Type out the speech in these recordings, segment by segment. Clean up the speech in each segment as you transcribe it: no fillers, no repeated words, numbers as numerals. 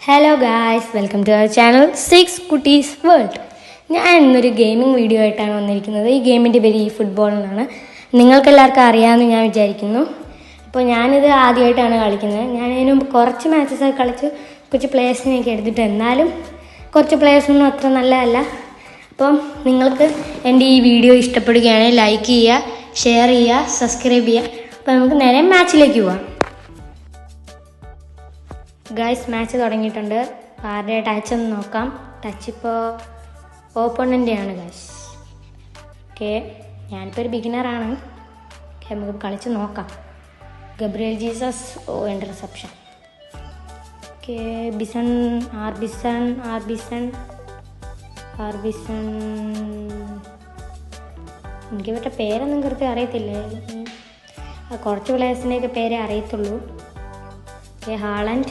Hello guys, welcome to our channel 6 Kuttees world. ഞാൻ ഇന്നൊരു gaming video ആയിട്ടാണ് വന്നിരിക്കുന്നത്. ഈ ഗെയിമിൻ്റെ പേര് ഈ ഫുട്ബോൾ എന്നാണ്. നിങ്ങൾക്കെല്ലാവർക്കും അറിയാമെന്ന് ഞാൻ വിചാരിക്കുന്നു. അപ്പോൾ ഞാനിത് ആദ്യമായിട്ടാണ് കളിക്കുന്നത്. ഞാനതിന് മുമ്പ് കുറച്ച് മാച്ചസൊക്കെ കളിച്ച് കുറച്ച് പ്ലേയേഴ്സിനെയൊക്കെ എടുത്തിട്ട്, എന്നാലും കുറച്ച് പ്ലേയേഴ്സൊന്നും അത്ര നല്ലതല്ല. അപ്പം നിങ്ങൾക്ക് എൻ്റെ ഈ വീഡിയോ ഇഷ്ടപ്പെടുകയാണെങ്കിൽ ലൈക്ക് ചെയ്യുക, ഷെയർ ചെയ്യുക, സബ്സ്ക്രൈബ് ചെയ്യുക. അപ്പോൾ നമുക്ക് നേരെ മാച്ചിലേക്ക് പോവാം. ഗൈസ്, മാച്ച് തുടങ്ങിയിട്ടുണ്ട്. ആരുടെ ടച്ച് ഒന്ന് നോക്കാം. ടച്ച് ഇപ്പോൾ ഓപ്പണൻ്റ് ആണ് ഗൈസ്. ഓക്കെ, ഞാനിപ്പോൾ ഒരു ബിഗിനറാണ്. ഓക്കെ, നമുക്ക് കളിച്ച് നോക്കാം. Gabriel Jesus, interception. ഓക്കെ, ആർബിസൺ എനിക്ക് ഇവരുടെ പേരൊന്നും കൃത്യം അറിയത്തില്ലേ. കുറച്ച് പ്ലേയേഴ്സിൻ്റെയൊക്കെ പേരേ അറിയത്തുള്ളൂ. Okay, Haaland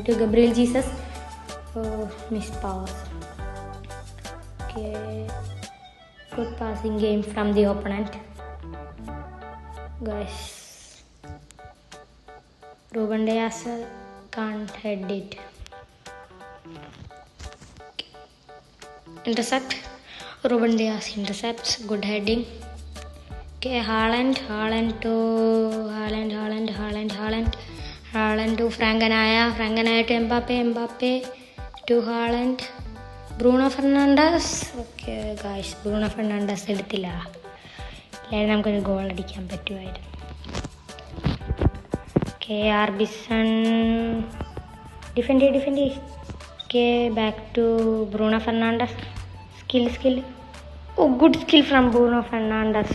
to Gabriel Jesus. Miss pass. Okay, good passing game from the opponent. Guys, Ruben Dias can't head it. Intercept. Ruben Dias intercepts. Good heading. Okay, Haaland to Franganaya to Mbappe to Haaland. Bruno Fernandes. Okay guys, Bruno Fernandes എടുത്തില്ല. ഇല്ലായിരുന്നു നമുക്കൊരു goal അടിക്കാൻ പറ്റുമായിരുന്നു. Okay, ആർബിസൺ defend. Okay, back to Bruno Fernandes. Skill. Oh, good skill from Bruno Fernandes.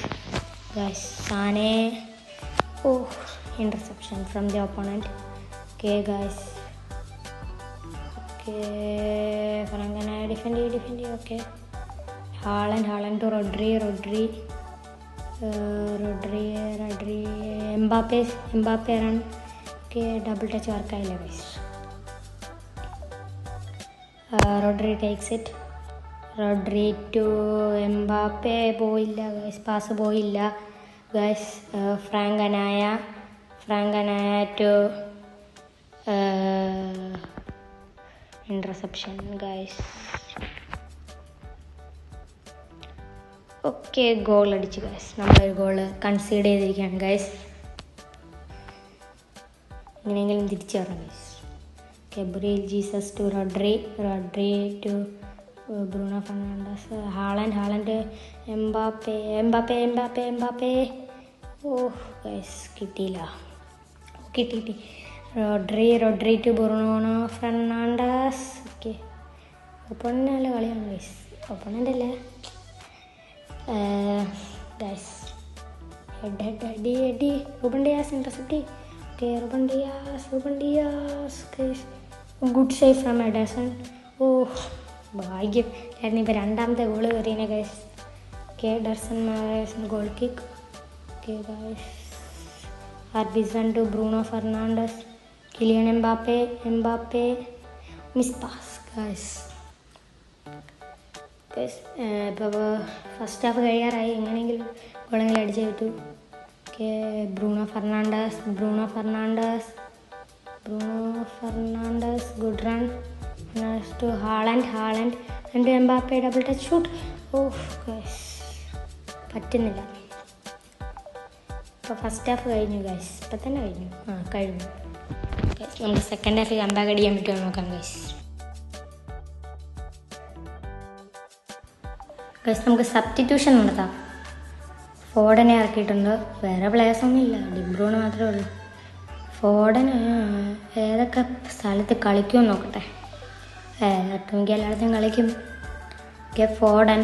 Guys, Sane. Oh, interception from the opponent. Okay guys. Okay, Franganaya defend. Okay, Haaland to Rodri. Mbappe run. Okay, double touch work ആയില്ല guys. Rodri takes it. Rodri to Mbappe, പോയില്ല guys, pass പോയില്ല guys. Franganaya to interception guys. Okay, goal അടിച്ചു guys. നമ്മളൊരു goal concede ചെയ്തിരിക്കുകയാണ് guys. എങ്ങനെയെങ്കിലും തിരിച്ചു വരണം guys. Gabriel Jesus to Rodri to Bruno Fernandes. Haaland Mbappe. ഓ ഗൈസ്, കിട്ടിയില്ല. Rodri to Bruno Fernandes. Okay, opponent നല്ല കളിയാണ് ഗൈസ്. ഒപ്പണൻ്റ് അല്ലേ guys. Head Ruben Dias intercept. Okay, Ruben Dias guys. Good save from Ederson. ഓ ഭാഗ്യം ആയിരുന്നു. ഇപ്പോൾ രണ്ടാമത്തെ ഗോൾ കയറിയതിനെ guys. Okay, ഡർസൺ goal kick. Okay guys, ആർബിസൺ to Bruno Fernandes. Kylian Mbappe miss pass guys. ഇപ്പോൾ ഫസ്റ്റ് ഹാഫ് കഴിയാറായി. എങ്ങനെയെങ്കിലും ഗോളെങ്കിലും അടിച്ചു കിട്ടു. Okay, Bruno Fernandes. Good run to Haaland and Mbappe double touch shoot. Oh guys, പറ്റുന്നില്ല. ഇപ്പോൾ ഫസ്റ്റ് ഹാഫ് കഴിഞ്ഞു ഗൈസ്. ഇപ്പം തന്നെ കഴിഞ്ഞു. നമുക്ക് സെക്കൻഡ് ഹാഫ് കമ്പാക്ക് അടിക്കാൻ പറ്റുമോ നോക്കാം ഗൈസ്. നമുക്ക് സബ്സ്റ്റിറ്റ്യൂഷൻ നടത്താം. ഫോർഡനെ ഇറക്കിയിട്ടുണ്ട്. വേറെ പ്ലേയേഴ്സൊന്നും ഇല്ല, ഡിബ്രൂണ് മാത്രമേ ഉള്ളൂ. ഫോർഡന് ഏതൊക്കെ സ്ഥലത്ത് കളിക്കുമെന്ന് നോക്കട്ടെ. ഒട്ടുമിക്ക എല്ലായിടത്തും കളിക്കും. ഓക്കെ, ഫോർഡൻ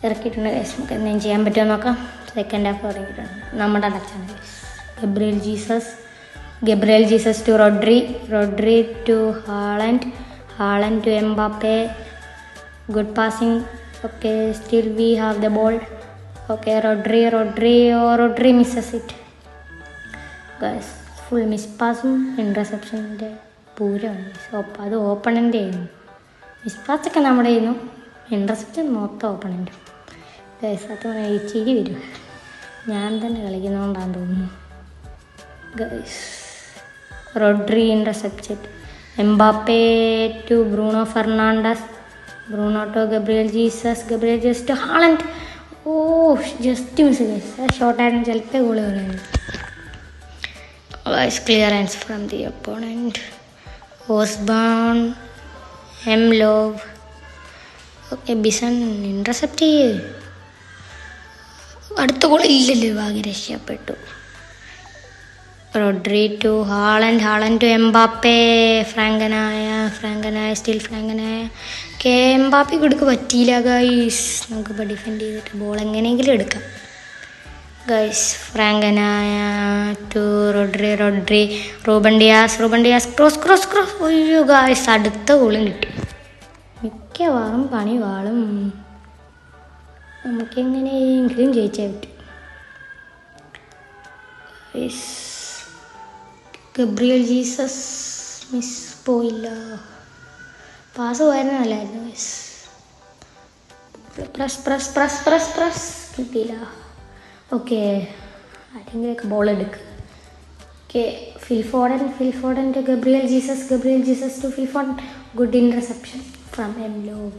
ഇറക്കിയിട്ടുണ്ട് ഗൈസ്. നമുക്ക് എന്തെങ്കിലും ചെയ്യാൻ പറ്റുമോ നോക്കാം. സെക്കൻഡ് ഹാഫ് തുടങ്ങിയിട്ടുണ്ട്. നമ്മുടെ ടച്ചാണ് guys. Gabriel Jesus to Rodri to Haaland to Mbappe. Good passing. Okay, still we have the ball. Okay, Rodri misses it guys. Full miss പാസും ഇൻ്റർസെപ്ഷൻ്റെ പൂരമാണ്. അത് ഓപ്പണൻ്റ് ആയിരുന്നു. മിസ് പാസൊക്കെ നമ്മുടെ ആയിരുന്നു. ഇൻ്റർസെപ്ഷൻ മൊത്തം ഓപ്പണൻ്റ് ഗൈസ്. അത് ചിരി വരും. ഞാൻ തന്നെ കളിക്കുന്നതുകൊണ്ടാണെന്ന് തോന്നുന്നു guys. Rodri intercepted. Mbappe to Bruno Fernandes. Bruno to Gabriel Jesus to Haaland. Oh, just miss guys. A short and jalpe goal varanu. Nice clearance from the opponent. Osborn, Love. Okay, Bison intercept ചെയ്യേ. അടുത്ത goal ഇല്ലല്ലോ, ഭാഗ്യം രക്ഷപ്പെട്ടു. Rodri to Haaland to Mbappe. ഫ്രാങ്കനായ still ഫ്രാങ്കനായ. Mbappe കൊടുക്ക് പറ്റിയില്ല guys. നമുക്കിപ്പോൾ ഡിഫെൻഡ് ചെയ്തിട്ട് ബോൾ എങ്ങനെയെങ്കിലും എടുക്കാം ഗൈസ്. ഫ്രാങ്കനായ to Rodri. Ruben Dias cross. അയ്യോ ഗൈസ്, അടുത്ത ഗോളും കിട്ടി. മിക്കവാറും പണി വാളും. നമുക്കെങ്ങനെയെങ്കിലും ജയിച്ചാൽ പറ്റും. ഗബ്രിയൽ ജീസസ് മിസ് പോയില്ല. പാസ് പോയാലും നല്ലായിരുന്നു ഗൈസ്. പ്രസ് കിട്ടിയില്ല. ഓക്കെ, ആരെങ്കിലൊക്കെ ബോൾ എടുക്കുക. Okay, Phil Foden to Gabriel Jesus to Phil Foden. Good interception from Love.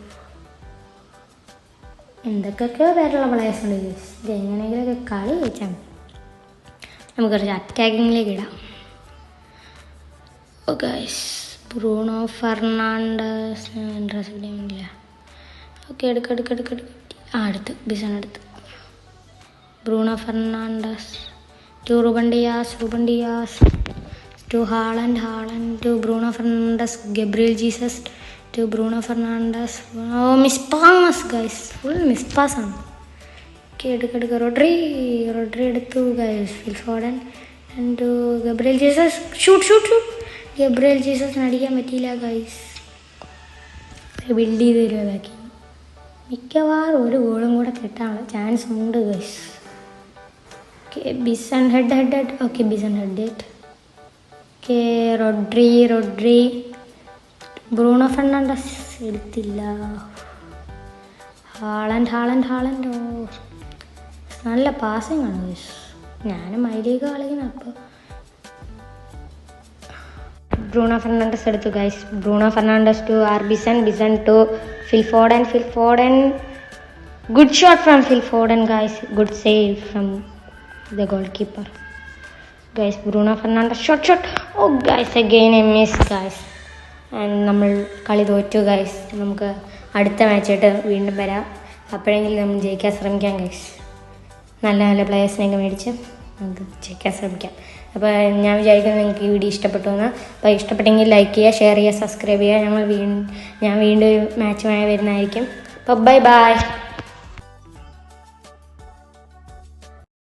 എന്തൊക്കെയൊക്കെയോ പേരുള്ള പ്ലേയേഴ്സ് ഉണ്ട് ഗൈസ്. ഇത് എങ്ങനെയെങ്കിലൊക്കെ കളി ജയിച്ചാൽ മതി. നമുക്ക് കുറച്ച് അറ്റാക്കിങ്ങിലേക്ക് ഇടാം. Oh guys, Bruno Fernandes intercept ചെയ്യുന്നില്ല. ഓക്കെ, എടുക്ക്. അടുത്ത് ബിസൺ എടുത്ത്. Bruno Fernandes to Ruben Dias to Haaland to Bruno Fernandes. Gabriel Jesus to Bruno Fernandes. Oh, miss pass guys, full miss pass ആണ്. Okay, എടുക്ക. റോഡ്രി എടുത്തു guys. Phil Foden and Gabriel Jesus. Shoot. Gabriel ജീസസിന് അടിക്കാൻ പറ്റിയില്ല guys. Build ചെയ്ത് വരുന്നതാക്കി. മിക്കവാറും ഒരു ഗോളും കൂടെ കിട്ടാനുള്ള ചാൻസ് ഉണ്ട് ഗൈസ്. ഓക്കെ, ബിസൺ ഹെഡ്. ഓക്കെ, ബിസൺ head. Okay, Rodri. Bruno Fernandes എടുത്തില്ല. ഹാളൻഡ്. ഓ, നല്ല പാസിങ് ആണ് ഗൈസ്. ഞാനും മൈലേക്ക് കളിക്കുന്നത്. അപ്പോൾ ബ്രൂണോ ഫെർണാണ്ടസ് എടുത്തു ഗൈസ്. ബ്രൂണോ ഫെർണാണ്ടസ് ടു ബിസൺ to Phil Foden. Good shot from Phil Foden guys. Good save from the goalkeeper guys. Bruno Fernandes shot. Oh guys, again a miss guys. നമ്മൾ കളി തോറ്റു guys. നമുക്ക് അടുത്ത മാച്ചായിട്ട് വീണ്ടും വരാം. അപ്പോഴെങ്കിലും നമ്മൾ ജയിക്കാൻ ശ്രമിക്കാം ഗൈസ്. നല്ല പ്ലേയേഴ്സിനെയൊക്കെ മേടിച്ച് നമുക്ക് ജയിക്കാൻ ശ്രമിക്കാം. അപ്പോൾ ഞാൻ വിചാരിക്കുന്നത് നിങ്ങൾക്ക് ഈ വീഡിയോ ഇഷ്ടപ്പെട്ടു എന്ന്. അപ്പോൾ ഇഷ്ടപ്പെട്ടെങ്കിൽ ലൈക്ക് ചെയ്യുക, ഷെയർ ചെയ്യുക, സബ്സ്ക്രൈബ് ചെയ്യുക. ഞാൻ വീണ്ടും മാച്ചുമായി വരുന്നതായിരിക്കും. അപ്പോൾ ബൈ.